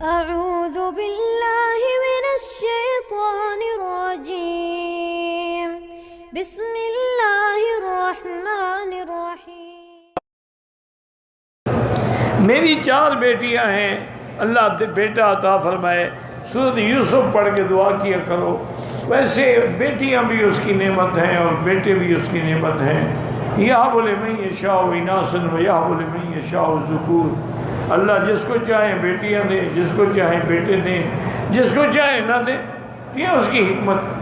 أعوذ بالله من الشيطان الرجيم بسم الله الرحمن الرحيم میری 4 بیٹیاں ہیں، اللہ بیٹا عطا فرمائے۔ سورۃ یوسف پڑھ کے دعا کیا کرو۔ ویسے بیٹیاں بھی اس کی نعمت ہیں اور بیٹے بھی اس کی نعمت ہیں۔ یہب لمن یشاء اناثا ویہب لمن یشاء الذکور۔ اللہ جس کو چاہے بیٹیاں دے، جس کو چاہے بیٹے دیں، جس کو چاہے نہ دے، یہ اس کی حکمت ہے۔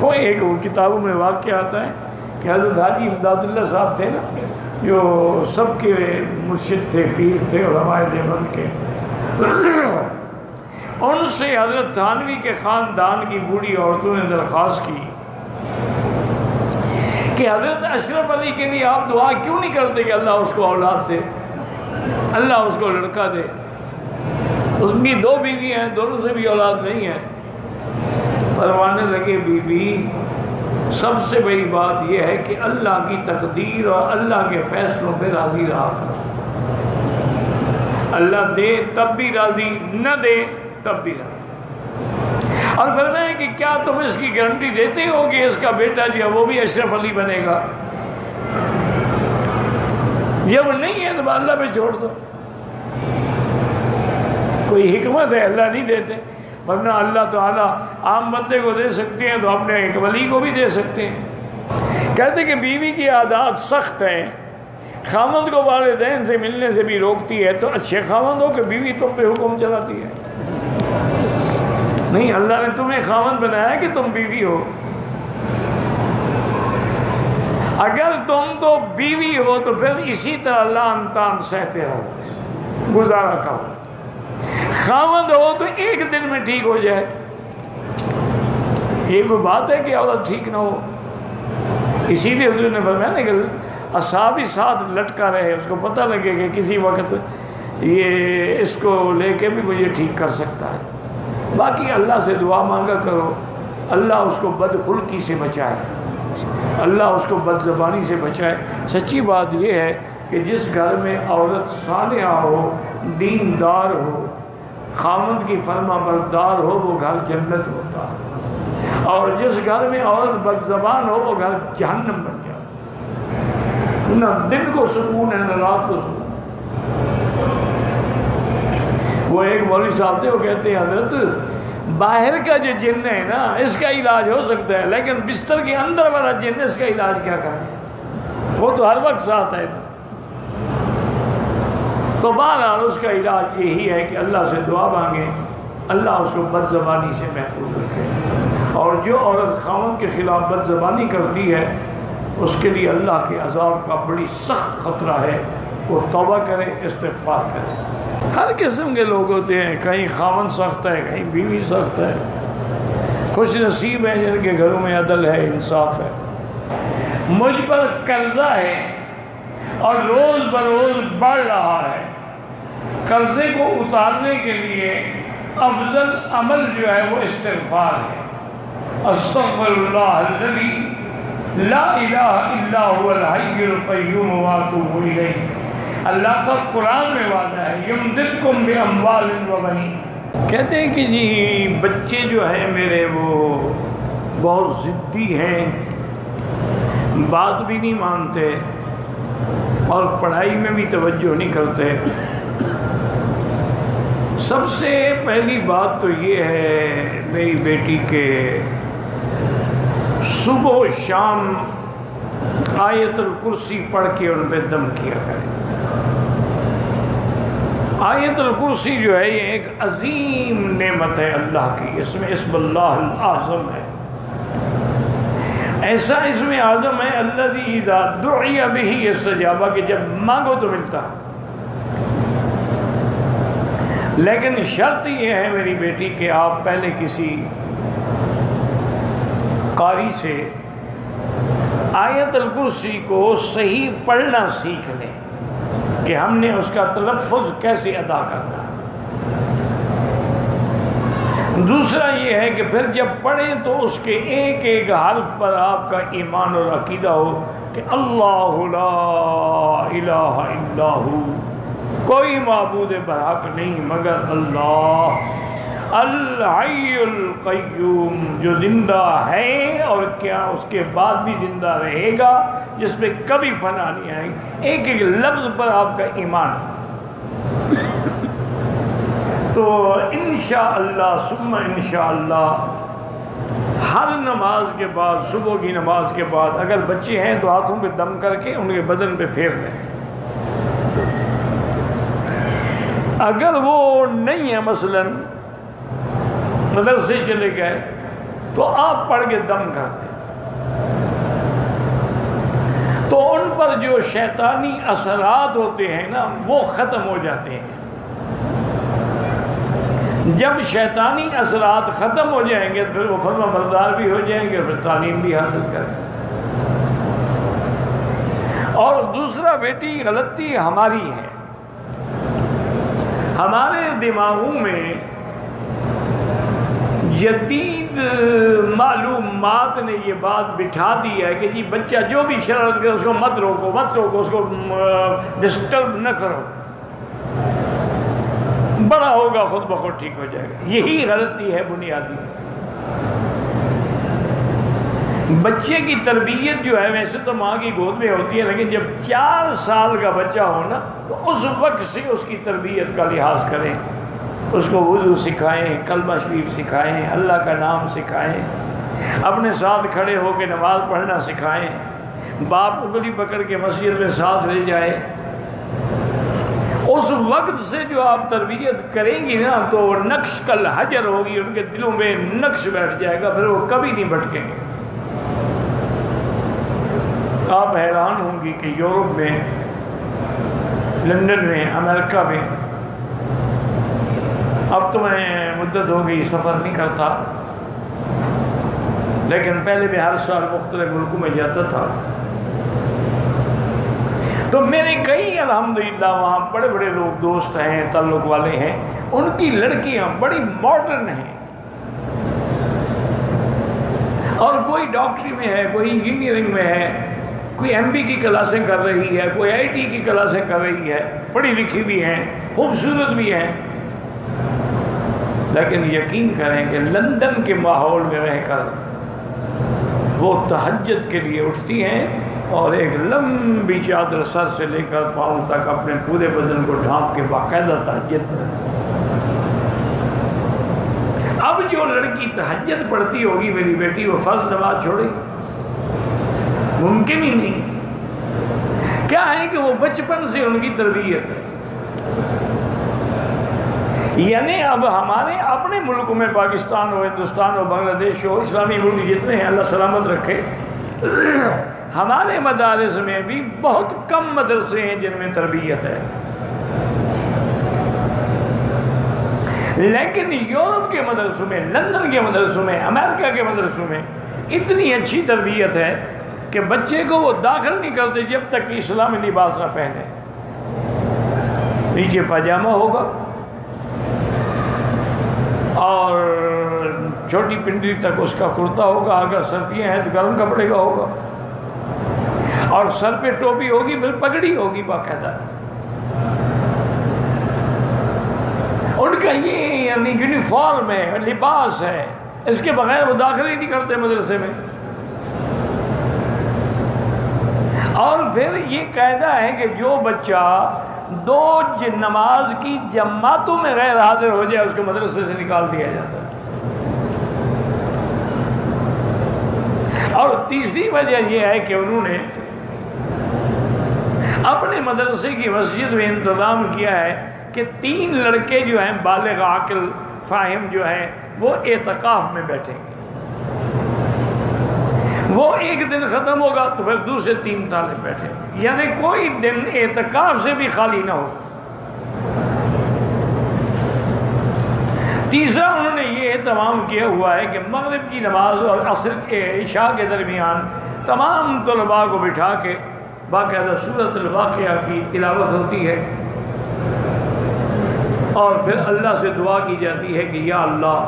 وہ ایک کتابوں میں واقعہ آتا ہے کہ حضرت حاجی امداد اللہ صاحب تھے نا، جو سب کے مرشد تھے، پیر تھے اور ہمارے دیوبند کے، ان سے حضرت تھانوی کے خاندان کی بوڑھی عورتوں نے درخواست کی کہ حضرت اشرف علی کے لیے آپ دعا کیوں نہیں کرتے کہ اللہ اس کو اولاد دے، اللہ اس کو لڑکا دے۔ اس میں 2 بیوی ہیں، دونوں سے بھی اولاد نہیں ہے۔ فرمانے لگے بی بی، سب سے بڑی بات یہ ہے کہ اللہ کی تقدیر اور اللہ کے فیصلوں پہ راضی رہا کرو۔ اللہ دے تب بھی راضی، نہ دے تب بھی راضی۔ اور فرمایا کہ کیا تم اس کی گارنٹی دیتے ہو کہ اس کا بیٹا جو ہے وہ بھی اشرف علی بنے گا؟ جب نہیں ہے تو اللہ پہ چھوڑ دو، کوئی حکمت ہے، اللہ نہیں دیتے۔ ورنہ اللہ تعالیٰ عام بندے کو دے سکتے ہیں تو اپنے ایک ولی کو بھی دے سکتے ہیں۔ کہتے کہ بیوی کی عادات سخت ہیں، خاوند کو والدین سے ملنے سے بھی روکتی ہے، تو اچھے خاوند ہو کہ بیوی تم پہ حکم چلاتی ہے؟ نہیں، اللہ نے تمہیں خاوند بنایا کہ تم بیوی ہو۔ اگر تم تو بیوی ہو تو پھر اسی طرح لعن طعن سہتے رہو، گزارا کرو۔ خاوند ہو تو ایک دن میں ٹھیک ہو جائے، یہ کوئی بات ہے کہ عورت ٹھیک نہ ہو؟ اسی لیے حضور نے فرمایا نا کہ اصحابی ساتھ لٹکا رہے، اس کو پتہ لگے کہ کسی وقت یہ اس کو لے کے بھی مجھے ٹھیک کر سکتا ہے۔ باقی اللہ سے دعا مانگا کرو، اللہ اس کو بدخلقی سے بچائے، اللہ اس کو بد زبانی سے بچائے۔ سچی بات یہ ہے کہ جس گھر میں عورت صالحہ ہو، دیندار ہو، خاوند کی فرما بردار ہو، وہ گھر جنت ہوتا ہے، اور جس گھر میں عورت بد زبان ہو وہ گھر جہنم بن جاتا ہے۔ نہ دن کو سکون ہے نہ رات کو سکون۔ وہ ایک مولوی صاحب تھے، وہ کہتے ہیں حضرت باہر کا جو جن ہے نا اس کا علاج ہو سکتا ہے، لیکن بستر کے اندر والا جن اس کا علاج کیا کریں، وہ تو ہر وقت ساتھ ہے نا۔ تو بہرحال اس کا علاج یہی ہے کہ اللہ سے دعا مانگیں، اللہ اس کو بد زبانی سے محفوظ رکھے۔ اور جو عورت خاوند کے خلاف بد زبانی کرتی ہے اس کے لیے اللہ کے عذاب کا بڑی سخت خطرہ ہے، وہ توبہ کرے، استغفار کرے۔ ہر قسم کے لوگ ہوتے ہیں، کہیں خاوند سخت ہے، کہیں بیوی سخت ہے۔ خوش نصیب ہیں جن کے گھروں میں عدل ہے، انصاف ہے۔ مجھ پر قرضہ ہے اور روز بروز بڑھ رہا ہے، قرضے کو اتارنے کے لیے افضل عمل جو ہے وہ استغفار ہے۔ استغفر اللہ الذی لا الہ الا هو الحی القیوم واتوب الیہ۔ اللہ کا قرآن میں وعدہ ہے یمددکم باموال وبنین۔ کہتے ہیں کہ جی بچے جو ہیں میرے وہ بہت ضدی ہیں، بات بھی نہیں مانتے اور پڑھائی میں بھی توجہ نہیں کرتے۔ سب سے پہلی بات تو یہ ہے میری بیٹی کے صبح و شام آیت الکرسی پڑھ کے ان پہ دم کیا کریں۔ آیت الکرسی جو ہے یہ ایک عظیم نعمت ہے اللہ کی، اس میں اسم اللہ الاعظم ہے، ایسا اسم اعظم ہے الذی اذا دعی بہ استجاب، کہ جب مانگو تو ملتا ہے۔ لیکن شرط یہ ہے میری بیٹی کہ آپ پہلے کسی قاری سے آیت الکرسی کو صحیح پڑھنا سیکھ لیں کہ ہم نے اس کا تلفظ کیسے ادا کرنا۔ دوسرا یہ ہے کہ پھر جب پڑھیں تو اس کے ایک ایک حرف پر آپ کا ایمان اور عقیدہ ہو کہ اللہ لا الہ الا ہو، کوئی معبود برحق نہیں مگر اللہ الحی القیوم، جو زندہ ہے اور کیا اس کے بعد بھی زندہ رہے گا، جس پہ کبھی فنا نہیں آئے گی۔ ایک ایک لفظ پر آپ کا ایمان۔ تو انشاءاللہ ثم انشاءاللہ ہر نماز کے بعد، صبح کی نماز کے بعد، اگر بچے ہیں تو ہاتھوں پہ دم کر کے ان کے بدن پہ پھیر دیں۔ اگر وہ نہیں ہے مثلاً مدرسے چلے گئے تو آپ پڑھ کے دم کر دیں، تو ان پر جو شیطانی اثرات ہوتے ہیں نا وہ ختم ہو جاتے ہیں۔ جب شیطانی اثرات ختم ہو جائیں گے تو پھر وہ فرما بردار بھی ہو جائیں گے، پھر تعلیم بھی حاصل کریں گے۔ اور دوسرا بیٹی غلطی ہماری ہے، ہمارے دماغوں میں جدید معلومات نے یہ بات بٹھا دی ہے کہ جی بچہ جو بھی شرارت کرے اس کو مت روکو، اس کو ڈسٹرب نہ کرو، بڑا ہوگا خود بخود ٹھیک ہو جائے گا۔ یہی غلطی ہے بنیادی۔ بچے کی تربیت جو ہے ویسے تو ماں کی گود میں ہوتی ہے، لیکن جب 4 سال کا بچہ ہو نا تو اس وقت سے اس کی تربیت کا لحاظ کریں، اس کو وضو سکھائیں، کلمہ شریف سکھائیں، اللہ کا نام سکھائیں، اپنے ساتھ کھڑے ہو کے نماز پڑھنا سکھائیں، باپ انگلی پکڑ کے مسجد میں ساتھ لے جائیں۔ اس وقت سے جو آپ تربیت کریں گی نا تو نقش کل حجر ہوگی، ان کے دلوں میں نقش بیٹھ جائے گا، پھر وہ کبھی نہیں بھٹکیں گے۔ آپ حیران ہوں گی کہ یورپ میں، لندن میں، امریکہ میں، اب تو میں مدت ہو گئی سفر نہیں کرتا، لیکن پہلے میں ہر سال مختلف ملکوں میں جاتا تھا، تو میرے کئی الحمدللہ وہاں بڑے بڑے لوگ دوست ہیں، تعلق والے ہیں، ان کی لڑکیاں بڑی ماڈرن ہیں، اور کوئی ڈاکٹری میں ہے، کوئی انجینئرنگ میں ہے، کوئی ایم بی کی کلاسیں کر رہی ہے، کوئی آئی ٹی کی کلاسیں کر رہی ہے، پڑھی لکھی بھی ہیں، خوبصورت بھی ہیں، لیکن یقین کریں کہ لندن کے ماحول میں رہ کر وہ تہجد کے لیے اٹھتی ہیں اور ایک لمبی چادر سر سے لے کر پاؤں تک اپنے پورے بدن کو ڈھانپ کے باقاعدہ تہجد پڑھتی۔ اب جو لڑکی تہجد پڑھتی ہوگی میری بیٹی، وہ فرض نماز چھوڑے گی؟ ممکن ہی نہیں۔ کیا ہے کہ وہ بچپن سے ان کی تربیت ہے۔ یعنی اب ہمارے اپنے ملک میں، پاکستان ہو، ہندوستان ہو، بنگلہ دیش ہو، اسلامی ملک جتنے ہیں اللہ سلامت رکھے، ہمارے مدارس میں بھی بہت کم مدرسے ہیں جن میں تربیت ہے، لیکن یورپ کے مدرسوں میں، لندن کے مدرسوں میں، امریکہ کے مدرسوں میں اتنی اچھی تربیت ہے کہ بچے کو وہ داخل نہیں کرتے جب تک کہ اسلامی لباس نہ پہنے۔ نیچے پاجامہ ہوگا اور چھوٹی پنڈلی تک اس کا کرتا ہوگا، اگر سردیاں ہیں تو گرم کپڑے کا ہوگا، اور سر پہ ٹوپی ہوگی، پھر پگڑی ہوگی باقاعدہ۔ ان کا یہ یعنی یونیفارم ہے، لباس ہے، اس کے بغیر وہ داخل ہی نہیں کرتے مدرسے میں۔ اور پھر یہ قاعدہ ہے کہ جو بچہ 2 نماز کی جماعتوں میں غیر حاضر ہو جائے اس کو مدرسے سے نکال دیا جاتا ہے۔ اور تیسری وجہ یہ ہے کہ انہوں نے اپنے مدرسے کی مسجد میں انتظام کیا ہے کہ 3 لڑکے جو ہیں بالغ عاقل فاہم جو ہیں وہ اعتکاف میں بیٹھیں گے، وہ ایک دن ختم ہوگا تو پھر دوسرے 3 طالب بیٹھے، یعنی کوئی دن اعتکاف سے بھی خالی نہ ہو۔ تیسرا انہوں نے یہ اہتمام کیا ہوا ہے کہ مغرب کی نماز اور عصر کے عشاء کے درمیان تمام طلباء کو بٹھا کے باقاعدہ سورۃ الواقعہ کی تلاوت ہوتی ہے، اور پھر اللہ سے دعا کی جاتی ہے کہ یا اللہ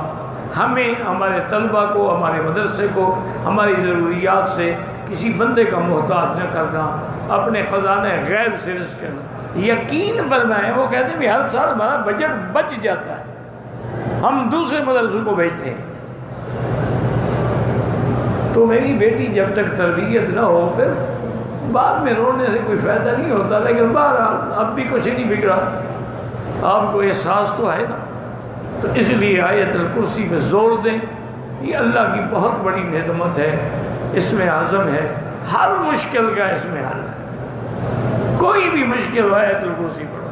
ہمیں، ہمارے طلبہ کو، ہمارے مدرسے کو، ہماری ضروریات سے کسی بندے کا محتاج نہ کرنا، اپنے خزانہ غیب سے رزق کرنا۔ یقین فرمائیں، وہ کہتے ہیں کہ ہر سال ہمارا بجٹ بچ جاتا ہے، ہم دوسرے مدرسوں کو بھیجتے ہیں۔ تو میری بیٹی جب تک تربیت نہ ہو پھر بعد میں رونے سے کوئی فائدہ نہیں ہوتا، لیکن بہرحال اب بھی کچھ نہیں بگڑا، آپ کو احساس تو ہے نا۔ تو اس لیے آیت الکرسی پہ زور دیں، یہ اللہ کی بہت بڑی نعمت ہے، اس میں عزم ہے، ہر مشکل کا اس میں حل ہے، کوئی بھی مشکل ہو آیت الکرسی پڑھو۔